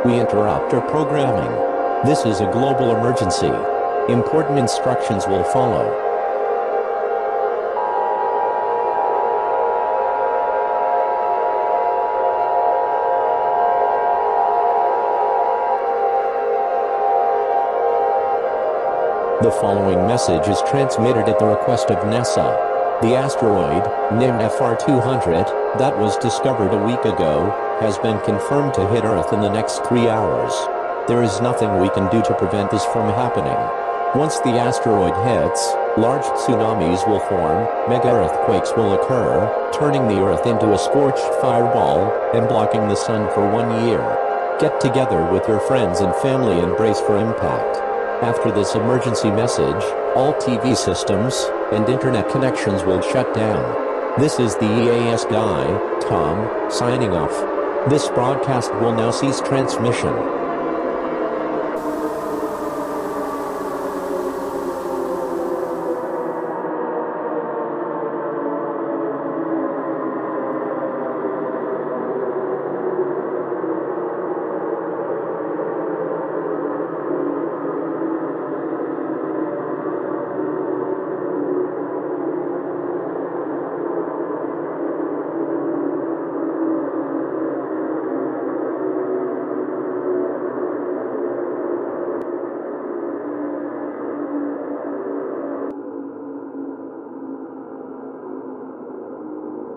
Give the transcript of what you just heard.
We interrupt our programming. This is a global emergency. Important instructions will follow. The following message is transmitted at the request of NASA. The asteroid, named FR200, that was discovered a week ago, has been confirmed to hit Earth in the next 3 hours. There is nothing we can do to prevent this from happening. Once the asteroid hits, large tsunamis will form, mega-earthquakes will occur, turning the Earth into a scorched fireball, and blocking the sun for 1 year. Get together with your friends and family and brace for impact. After this emergency message, all TV systems and internet connections will shut down. This is the EAS guy, Tom, signing off. This broadcast will now cease transmission.